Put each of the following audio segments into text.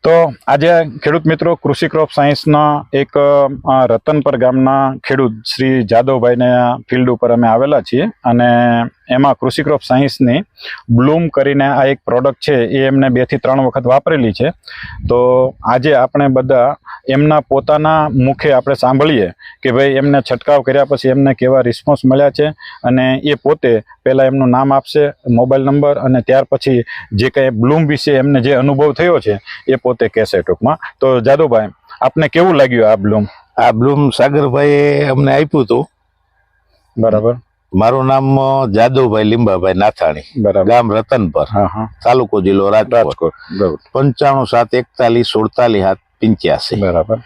તો આજે ખેડૂત મિત્રો કૃષિ ક્રોપ સાયન્સના એક રતનપર ગામના ખેડૂત શ્રી જાદવભાઈને ફિલ્ડ ઉપર અમે આવેલા છીએ અને એમાં કૃષિ ક્રોપ સાયન્સની બ્લૂમ કરીને આ એક પ્રોડક્ટ છે એ એમને 2 થી 3 વખત વાપરેલી છે. તો આજે આપણે બધા એમના પોતાના મુખે આપણે સાંભળીએ કે ભાઈ એમને છંટકાવ કર્યા પછી એમને કેવા રિસ્પોન્સ મળ્યા છે અને એ પોતે પહેલાં એમનું નામ આપશે, મોબાઈલ નંબર, અને ત્યાર પછી જે કંઈ બ્લૂમ વિશે એમને જે અનુભવ થયો છે એ પોતે કહેશે ટૂંકમાં. તો જાદવભાઈ, આપને કેવું લાગ્યું આ બ્લૂમ? આ બ્લૂમ સાગરભાઈએ અમને આપ્યું હતું. બરાબર. મારું નામ જાદવભાઈ લીંબાભાઈ નાથાણી, ગામ રતનપર, તાલુકો જિલ્લો રાજકોટ. 95 741 41 785. બરાબર.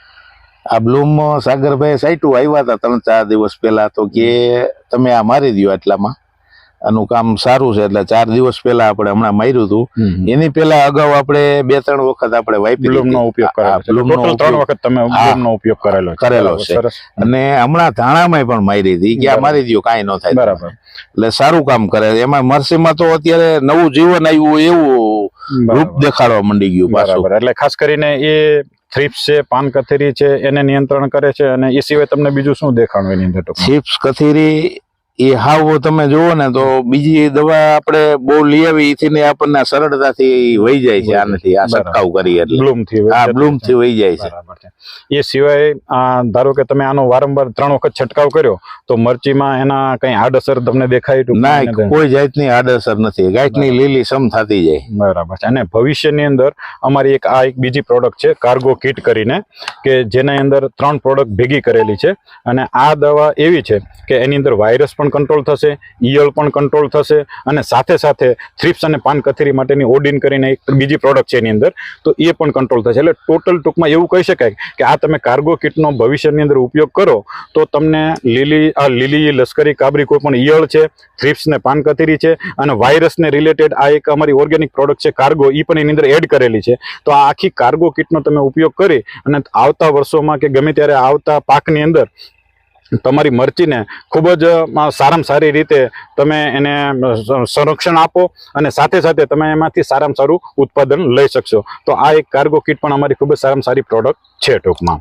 આ બ્લૂમ સાગરભાઈ સાઈટુ આવ્યા હતા 3-4 દિવસ પહેલા, તો કે તમે આ મારી દો, એટલામાં આનું કામ સારું છે. એટલે 4 દિવસ પહેલા આપણે હમણાં માર્યું હતું. એની પહેલા અગાઉ આપણે 2-3 વખત આપણે બ્લૂમનો ઉપયોગ કરેલો છે. અને હમણાં ધાણામાં પણ મારી હતી કે આ મારી દો, કાંઈ ન થાય. બરાબર. એટલે સારું કામ કરે. એમાં મરસીમાં તો અત્યારે નવું જીવન આવ્યું એવું રૂપ દેખાડવા માંડી ગયું પાછું. એટલે ખાસ કરીને એ થ્રિપ્સ છે, પાન કથેરી છે, એને નિયંત્રણ કરે છે. અને એ સિવાય તમને બીજું શું દેખાણું એની અંદર? થ્રિપ્સ કથેરી એ હાવ તમે જુઓ ને તો બીજી દવા આપણે બહુ લઈ આવી એથી આપણને સરળતાથી વહી જાય છે. આનાથી આ છંટકાવ કરી એટલે બ્લૂમ થી વહી જાય છે. એ સિવાય ધારો કે તમે આનો વારંવાર 3 વખત છંટકાવ કર્યો તો મરચીમાં એના કઈ આડઅસર તમને દેખાય? ના, કોઈ જાતની આડઅસર નથી. ગાંઠની લીલી સમ થતી જાય. બરાબર છે. અને ભવિષ્યની અંદર અમારી એક બીજી પ્રોડક્ટ છે, કાર્ગો કિટ કરીને, કે જેના અંદર 3 પ્રોડક્ટ ભેગી કરેલી છે. અને આ દવા એવી છે કે એની અંદર વાયરસ પણ કંટ્રોલ થશે, ઈયળ પણ કંટ્રોલ થશે, અને સાથે સાથે થ્રિપ્સ અને પાન કથેરી માટેની ઓડિન કરીને એક બીજી પ્રોડક્ટ છે એની અંદર, તો એ પણ કંટ્રોલ થશે. એટલે ટોટલ ટૂંકમાં એવું કહી શકાય કે આ તમે કાર્ગો કિટનો ભવિષ્યની અંદર ઉપયોગ કરો તો તમને લીલી લશ્કરી કાબરી કોઈ પણ ઈયળ છે, થ્રિપ્સ ને પાન કથેરી છે, અને વાયરસને રિલેટેડ આ એક અમારી ઓર્ગેનિક પ્રોડક્ટ છે કાર્ગો, એ પણ એની અંદર એડ કરેલી છે. તો આ આખી કાર્ગો કિટનો તમે ઉપયોગ કરી અને આવતા વર્ષોમાં કે ગમે ત્યારે આવતા પાકની અંદર તમારી મરચીને ખૂબ જ સારામાં સારી રીતે તમે એને સંરક્ષણ આપો અને સાથે સાથે તમે એમાંથી સારામાં સારું ઉત્પાદન લઈ શકશો. તો આ એક કાર્ગો કિટ પણ અમારી ખૂબ જ સારામાં સારી પ્રોડક્ટ છે ટૂંકમાં.